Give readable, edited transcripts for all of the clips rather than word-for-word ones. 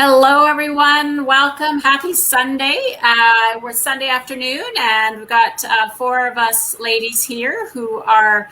Hello, everyone. Welcome. Happy Sunday. We're Sunday afternoon, and we've got four of us ladies here who are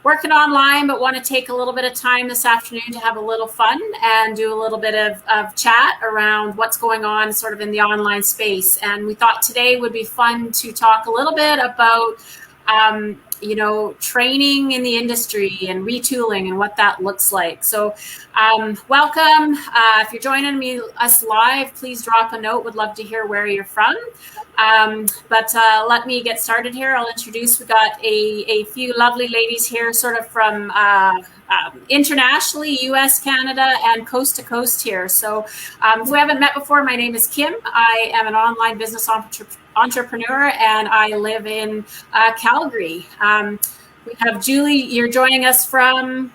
working online but want to take a little bit of time this afternoon to have a little fun and do a little bit of chat around what's going on sort of in the online space. And we thought today would be fun to talk a little bit about training in the industry and retooling and what that looks like. So welcome. If you're joining us live, please drop a note. Would love to hear where you're from. But let me get started here. I'll introduce, we've got a few lovely ladies here sort of from internationally, US, Canada, and coast to coast here. So if we haven't met before, my name is Kim. I am an online business entrepreneur, and I live in Calgary. We have Julie, you're joining us from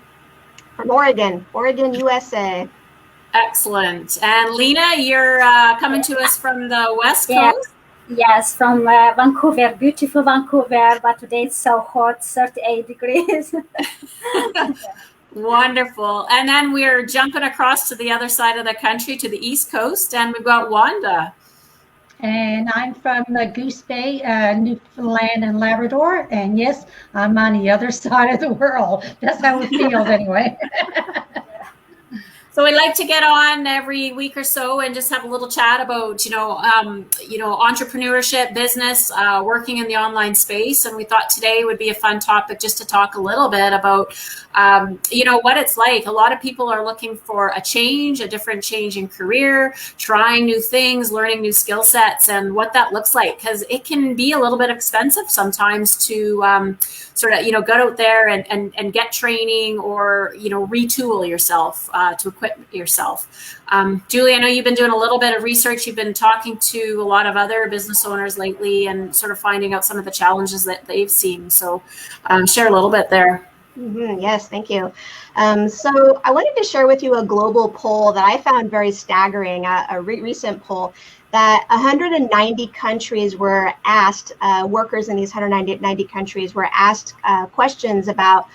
Oregon, USA. Excellent. And Lena, you're coming to us from the West Coast? Yes, from Vancouver, beautiful Vancouver, but today it's so hot, 38 degrees. Wonderful. And then we're jumping across to the other side of the country, to the East Coast, and we've got Wanda. And I'm from the Goose Bay, Newfoundland and Labrador. And yes, I'm on the other side of the world. That's how it feels anyway. So we like to get on every week or so and just have a little chat about, entrepreneurship, business, working in the online space. And we thought today would be a fun topic just to talk a little bit about, what it's like. A lot of people are looking for a different change in career, trying new things, learning new skill sets, and what that looks like. Because it can be a little bit expensive sometimes to get out there and get training or, retool yourself to equip yourself. Julie, I know you've been doing a little bit of research. You've been talking to a lot of other business owners lately and sort of finding out some of the challenges that they've seen. So share a little bit there. Mm-hmm. Yes, thank you. So I wanted to share with you a global poll that I found very staggering, a recent poll that 190 countries were asked, workers in these 190 countries were asked questions about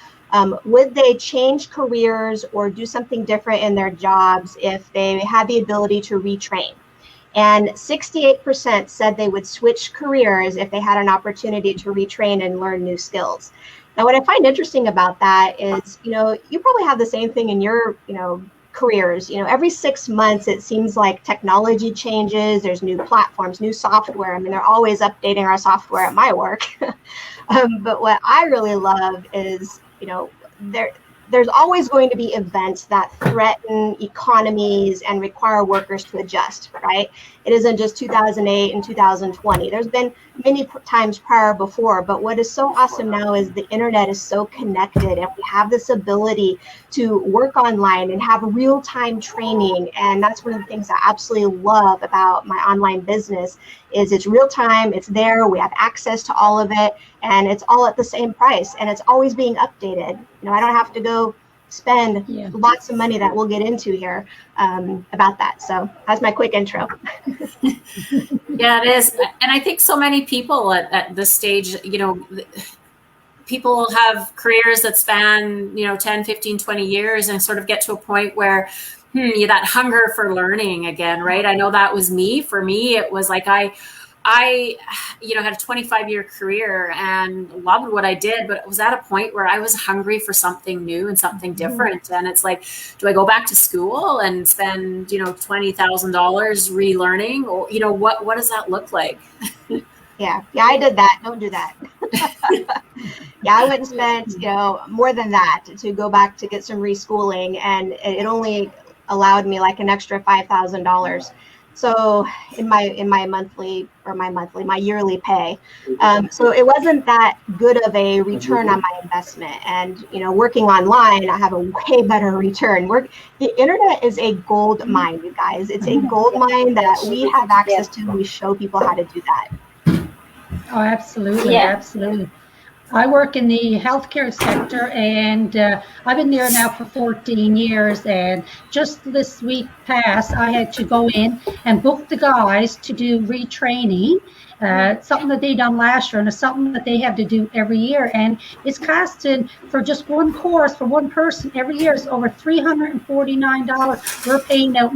would they change careers or do something different in their jobs if they had the ability to retrain. And 68% said they would switch careers if they had an opportunity to retrain and learn new skills. Now, what I find interesting about that is, you probably have the same thing in your, careers. Every 6 months, it seems like technology changes. There's new platforms, new software. I mean, they're always updating our software at my work. But what I really love is, there's always going to be events that threaten economies and require workers to adjust, right? It isn't just 2008 and 2020. There's been many times prior before, but what is so awesome now is the internet is so connected and we have this ability to work online and have real-time training. And that's one of the things I absolutely love about my online business is it's real-time, it's there, we have access to all of it, and it's all at the same price, and it's always being updated. I don't have to go spend lots of money that we'll get into here about that. So that's my quick intro. Yeah, it is. And I think so many people at this stage, people have careers that span, 10, 15, 20 years and sort of get to a point where that hunger for learning again, right? I know that was me. For me, it was like I had a 25-year career and loved what I did, but it was at a point where I was hungry for something new and something different. And it's like, do I go back to school and spend, $20,000 relearning, or, what does that look like? Yeah, I did that. Don't do that. I went and spent, more than that to go back to get some reschooling, and it only allowed me like an extra $5,000. So in my yearly pay. So it wasn't that good of a return on my investment. And, working online, I have a way better return. The internet is a gold mine, you guys. It's a gold mine that we have access to. We show people how to do that. Oh, absolutely. Yeah. Absolutely. I work in the healthcare sector, and I've been there now for 14 years. And just this week past, I had to go in and book the guys to do retraining, something that they done last year, and it's something that they have to do every year. And it's costing for just one course for one person every year is over $349. We're paying out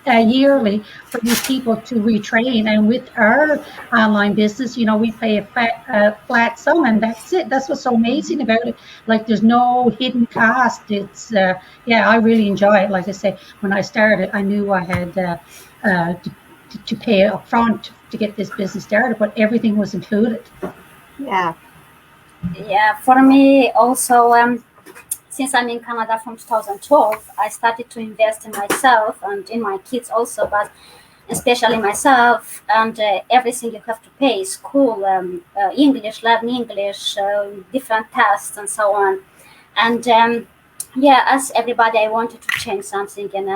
yearly for these people to retrain. And with our online business, we pay a flat sum, and that's it. That's what's so amazing about it. Like, there's no hidden cost. It's I really enjoy it. Like I say, when I started, I knew I had to pay up front to get this business started, but everything was included. Yeah. Yeah, for me also, since I'm in Canada from 2012, I started to invest in myself and in my kids also, but especially myself. And everything you have to pay: school, English, learn English, different tests, and so on. And as everybody, I wanted to change something in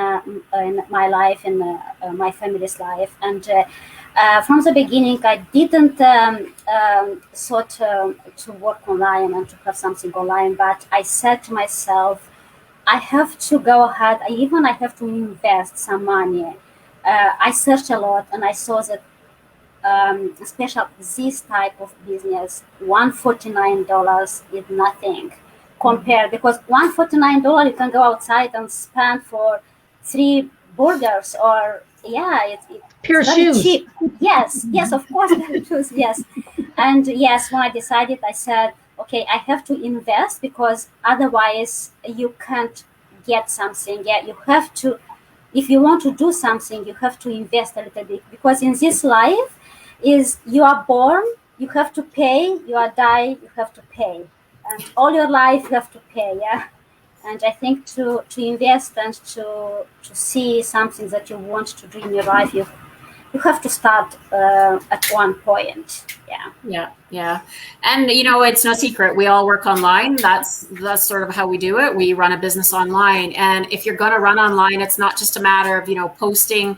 my life, in my family's life. And from the beginning, I didn't thought to work online and to have something online, but I said to myself, I have to go ahead. I have to invest some money. I searched a lot, and I saw that especially this type of business, $149 is nothing compared, because $149 you can go outside and spend for 3 burgers, or it's Pure very shoes. cheap. Yes, of course, pure shoes. Yes, and yes, when I decided, I said, okay, I have to invest, because otherwise you can't get something. Yeah, you have to. If you want to do something, you have to invest a little bit, because in this life, you are born, you have to pay, you are die, you have to pay, and all your life you have to pay. Yeah, and I think to invest and to see something that you want to do in your life, you have to start at one point. Yeah. And it's no secret, we all work online. That's sort of how we do it. We run a business online, and if you're going to run online, it's not just a matter of posting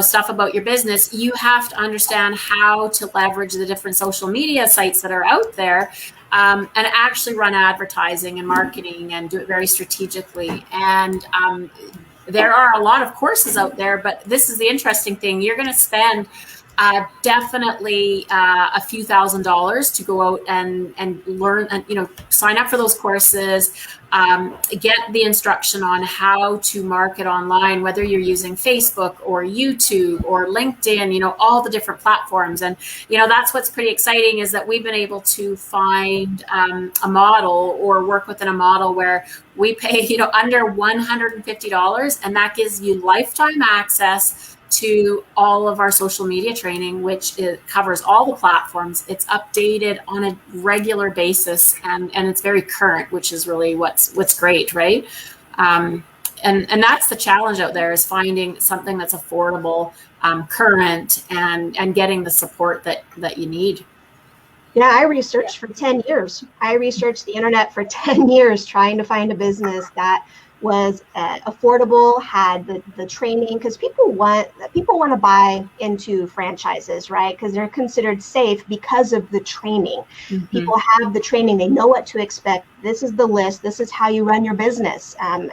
stuff about your business. You have to understand how to leverage the different social media sites that are out there, and actually run advertising and marketing, and do it very strategically. And there are a lot of courses out there, but this is the interesting thing. You're going to spend definitely a few $1,000s to go out and learn, and sign up for those courses, get the instruction on how to market online, whether you're using Facebook or YouTube or LinkedIn, all the different platforms. And that's what's pretty exciting, is that we've been able to find a model, or work within a model, where we pay under $150, and that gives you lifetime access to all of our social media training, which covers all the platforms. It's updated on a regular basis, and it's very current, which is really what's great, right? And that's the challenge out there, is finding something that's affordable, current, and getting the support that you need. Yeah, I researched for 10 years. I researched the internet for 10 years trying to find a business that was affordable, had the training, because people want to buy into franchises, right? Because they're considered safe because of the training. Mm-hmm. People have the training, they know what to expect. This is the list, this is how you run your business. And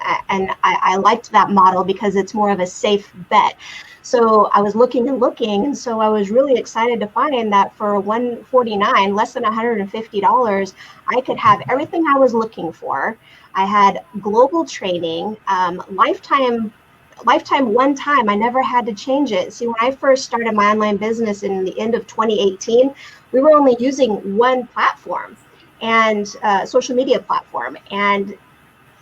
I liked that model because it's more of a safe bet. So I was looking, and so I was really excited to find that for $149, less than $150, I could have everything I was looking for. I had global training, lifetime one time. I never had to change it. See, when I first started my online business in the end of 2018, we were only using one platform, and social media platform. And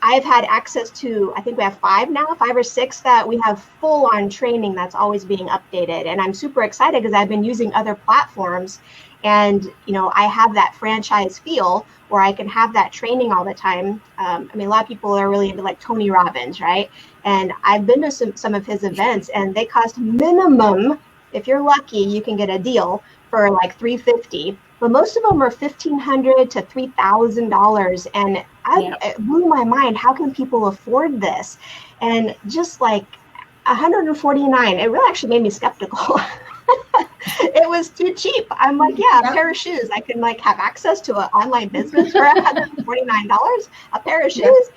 I've had access to, I think we have 5 or 6 that we have full on training that's always being updated. And I'm super excited because I've been using other platforms, and I have that franchise feel where I can have that training all the time. A lot of people are really into like Tony Robbins, right? And I've been to some of his events, and they cost minimum, if you're lucky, you can get a deal for like $350. But most of them are $1,500 to $3,000, and it blew my mind. How can people afford this? And just like $149, it really actually made me skeptical. It was too cheap. I'm like, a pair of shoes. I can like have access to an online business for $149, a pair of shoes.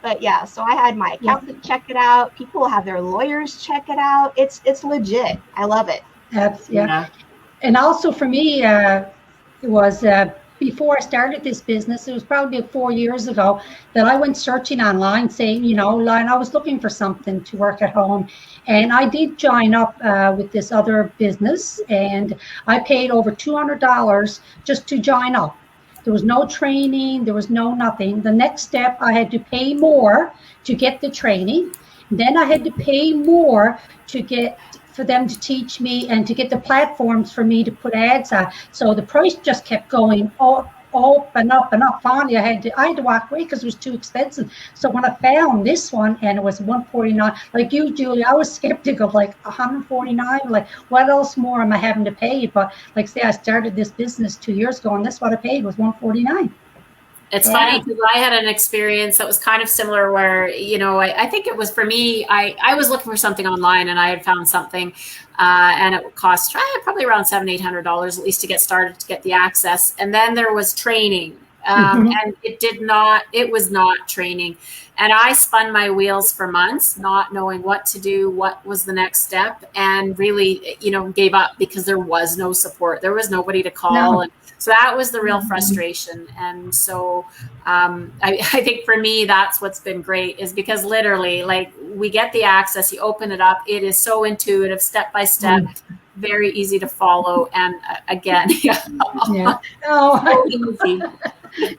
But yeah, so I had my accountant check it out. People have their lawyers check it out. It's legit. I love it. And also for me, it was before I started this business, it was probably 4 years ago, that I went searching online saying, I was looking for something to work at home. And I did join up with this other business, and I paid over $200 just to join up. There was no training, there was no nothing. The next step, I had to pay more to get the training. Then I had to pay more for them to teach me and to get the platforms for me to put ads on. So the price just kept going up and up and up. Finally, I had to walk away because it was too expensive. So when I found this one and it was $149, like you, Julie, I was skeptical, like $149, like what else more am I having to pay? But like say, I started this business 2 years ago, and this what I paid was $149. It's funny because I had an experience that was kind of similar where, I think it was for me, I was looking for something online and I had found something and it would cost probably around $700-800 at least to get started, to get the access. And then there was training and it was not training. And I spun my wheels for months, not knowing what to do, what was the next step, and really, gave up because there was no support. There was nobody to call. No. And so that was the real frustration. And so I think for me, that's what's been great, is because literally, like, we get the access, you open it up. It is so intuitive, step by step, very easy to follow. And again, Yeah. so easy.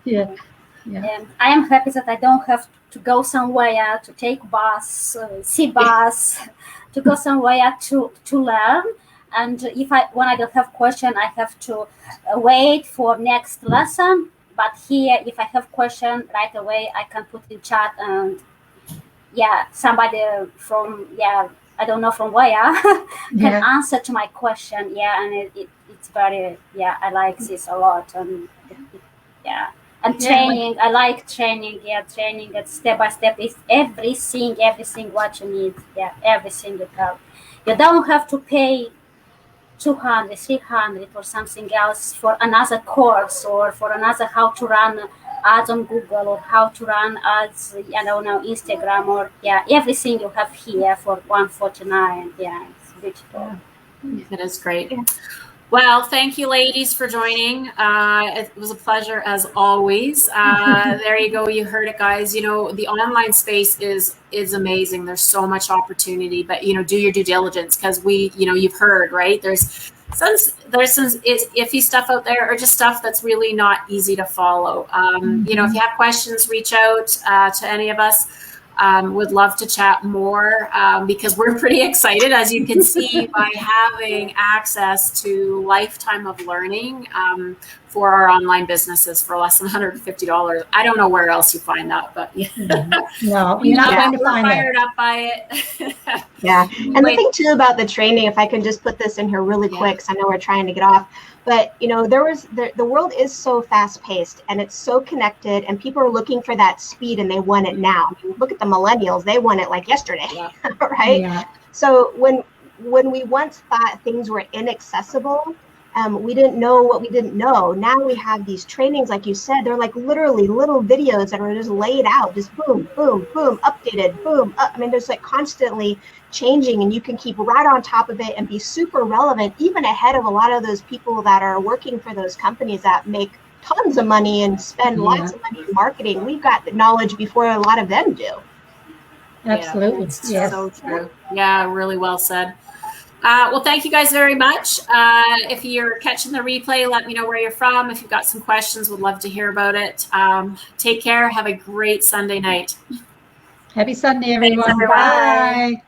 Yeah. And I am happy that I don't have to go somewhere to take bus, see bus, to go somewhere to learn. And when I don't have question, I have to wait for next lesson. But here, if I have question right away, I can put in chat, and somebody from I don't know from where can answer to my question. And it's very I like this a lot. And and training, I like training. Training, it's step by step. It's everything what you need. Everything you have. You don't have to pay 200, 300 or something else for another course, or for another how to run ads on Google, or how to run ads, Instagram, or everything you have here for $149. It's beautiful. It is great. Well, thank you, ladies, for joining. It was a pleasure as always. There you go. You heard it, guys. The online space is amazing. There's so much opportunity, but do your due diligence, because you've heard, right? There's some iffy stuff out there, or just stuff that's really not easy to follow. If you have questions, reach out to any of us. Would love to chat more because we're pretty excited, as you can see, by having access to lifetime of learning for our online businesses for less than $150. I don't know where else you find that, but no, you're not going to we're find fired it. up by it. And the thing too about the training, if I can just put this in here really quick, because I know we're trying to get off. But the world is so fast paced, and it's so connected, and people are looking for that speed, and they want it now. I mean, look at the millennials; they want it like yesterday, right? Yeah. So when we once thought things were inaccessible, we didn't know what we didn't know. Now we have these trainings, like you said, they're like literally little videos that are just laid out, just boom, boom, boom, updated, boom. I mean, there's like constantly changing, and you can keep right on top of it and be super relevant, even ahead of a lot of those people that are working for those companies that make tons of money and spend lots of money in marketing. We've got the knowledge before a lot of them do. Absolutely. Yes. So true. Yeah, really well said. Well, thank you guys very much. If you're catching the replay, let me know where you're from. If you've got some questions, would love to hear about it. Take care. Have a great Sunday night. Happy Sunday, everyone. Thanks, everyone. Bye.